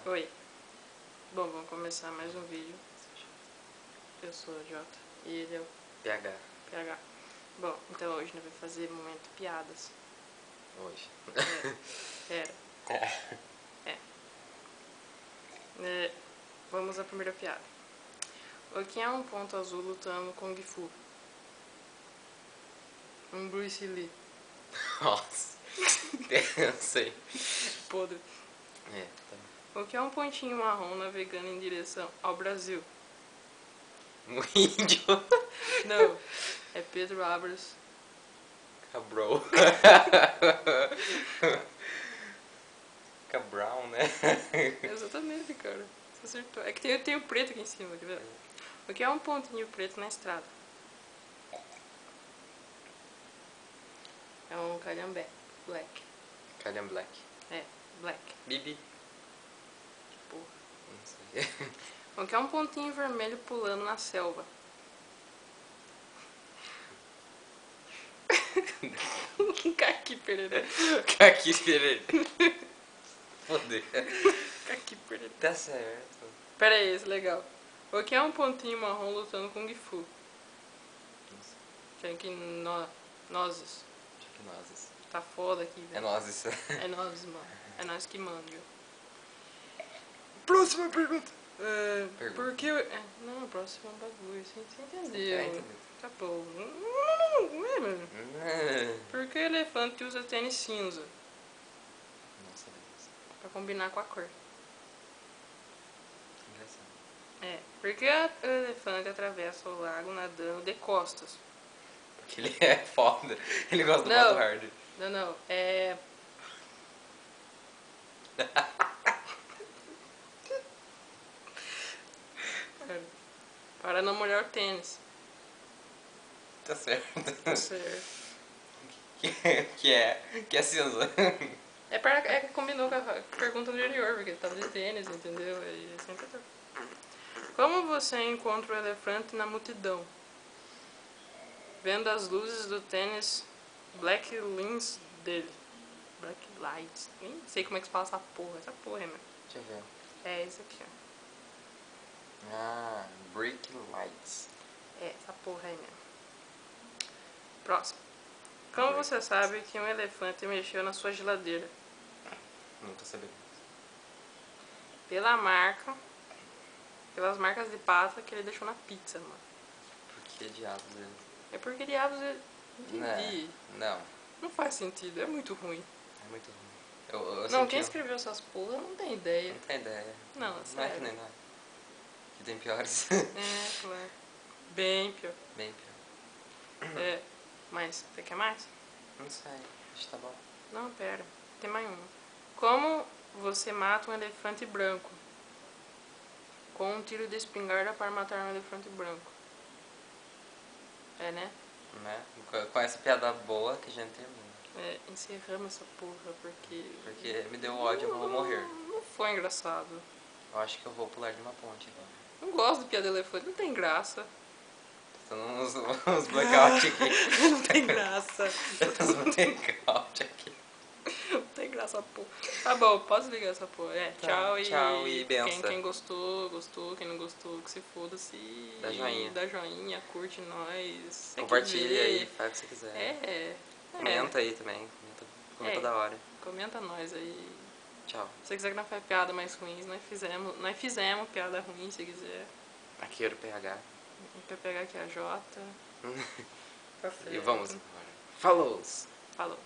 Oi. Bom, vamos começar mais um vídeo. Eu sou o Jota e ele é o PH. Bom, então hoje nós vamos fazer momento piadas. Hoje. Vamos à primeira piada. O que é um ponto azul lutando com Kung Fu? Um Bruce Lee. Nossa. Eu sei. Podre. Tá. O que é um pontinho marrom navegando em direção ao Brasil? Um índio. Não, é Pedro Abras. Cabral. Cabral, né? Exatamente, cara. Você acertou. É que tem o preto aqui em cima, quer ver? O que é um pontinho preto na estrada? É um calhambé. Black. Calham Black. É, black. Bibi. Porra. Não sei. O que é um pontinho vermelho pulando na selva? Caqui Pereira. Caqui Pereira. Foder. Caqui Pereira. Tá certo. Pera aí, esse é legal. O que é um pontinho marrom lutando com Kung Fu? Nossa. Tem aqui nozes. Que nozes. Tá foda aqui, velho. É nozes. É nós, mano. É nós que manda, viu? Próxima pergunta. Por que... não, próximo é um bagulho. Você entendeu? Entendi. Tá bom. Mano. Por que o elefante usa tênis cinza? Nossa, Deus. Pra combinar com a cor. Engraçado. Por que o elefante atravessa o lago nadando de costas? Porque ele é foda. Ele gosta do Não. modo hard. Não. Para não molhar o tênis. Tá certo. Tá certo. Que é cinza. Combinou com a pergunta anterior, porque tava de tênis, entendeu? Aí sempre tá. Como você encontra o elefante na multidão? Vendo as luzes do tênis Black Lens dele. Black Lights. Nem sei como é que se fala essa porra. Essa porra, mano. Deixa eu ver. É esse aqui, ó. Ah, Break Lights. É essa porra aí mesmo. Próximo. Como você sabe que um elefante mexeu na sua geladeira? Não tô sabendo. Pelas marcas de pasta que ele deixou na pizza, mano. Por que diabos ele... É porque diabos ele... Entendi. Não faz sentido, é muito ruim. É muito ruim. Não, quem escreveu essas porra não tem ideia. Não tem ideia. Não, Não é sério. que nem nós. Que tem piores. Claro. Bem pior. Bem pior. Mas, você quer mais? Não sei, acho que tá bom. Não, pera. Tem mais uma. Como você mata um elefante branco? Com um tiro de espingarda para matar um elefante branco. Né? Né? Com essa piada boa que a gente termina. Encerramos essa porra porque... Porque me deu ódio, eu vou morrer. Não foi engraçado. Eu acho que eu vou pular de uma ponte agora. Não gosto de piada de elefante, não tem graça. Tô uns blackout aqui. Não tem graça. Uns blackout aqui. Não tem graça, porra. Tá bom, posso ligar essa porra. Tá, tchau e benção. Quem gostou, gostou. Quem não gostou, que se foda-se. Dá joinha. Dá joinha, curte nós. Compartilha aí, faz o que você quiser. Comenta aí também. Comenta da hora. Comenta nós aí. Tchau. Se você quiser que nós faça piada mais ruins, nós fizemos piada ruim, se quiser. Aqui era o PH. Pra pegar aqui a Jota. E vamos embora. Falou! Falou.